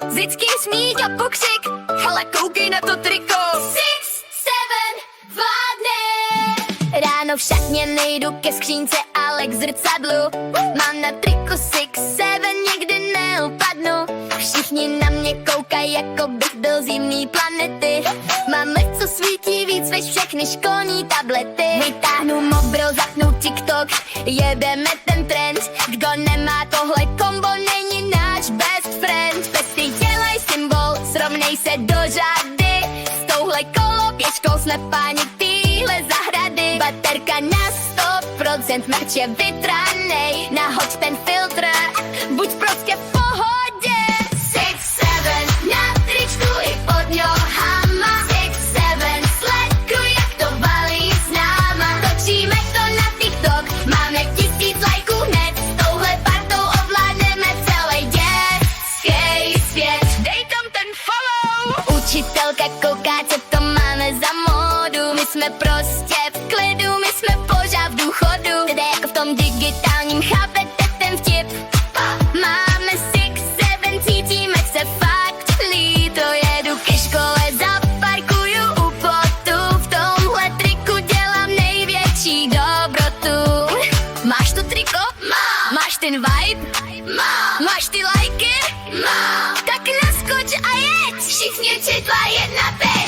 Vždycky smích a pokřik, ale koukej na to triko. 6, 7, vládne. Ráno v šatně nejdu ke skřínce, ale k zrcadlu. Mám na triko 6, 7, nikdy neupadnu. Všichni na mě koukají, jako bych byl z jiný planety. Mám led, co svítí víc než všechny školní tablety. Vytáhnu mobil, zapnu TikTok, jedeme ten trend. Kdo nemá tohle kombo, není náš best friend. Pesty dělaj symbol, srovnej se do řady. S touhle koloběžkou jsme páni týhle zahrady. Baterka na 100%, merch je vytranej. Nahoď ten filtr, buď prostě v pohodě. 6, 7, na tričku i pod nohama. 6, 7, sleduj, jak to valí s náma. Točíme to na TikTok, máme 1000 lajků hned. S touhle partou ovládneme celý dětský svět. Dej tam ten follow. Učitelka kouká, co to máme za módu. My jsme prostě v klidu, my jsme pořád v důchodu. Tedy jako v tom digitálním, chápete ten vtip? Máme 6, 7, cítíme se fakt líto. Jedu ke škole, zaparkuju u plotu. V tomhle triku dělám největší dobrotu. Máš to triko? Máš ten vibe? Máš ty lajky? Tak naskoč a jeď! Všichni četla 1, 5.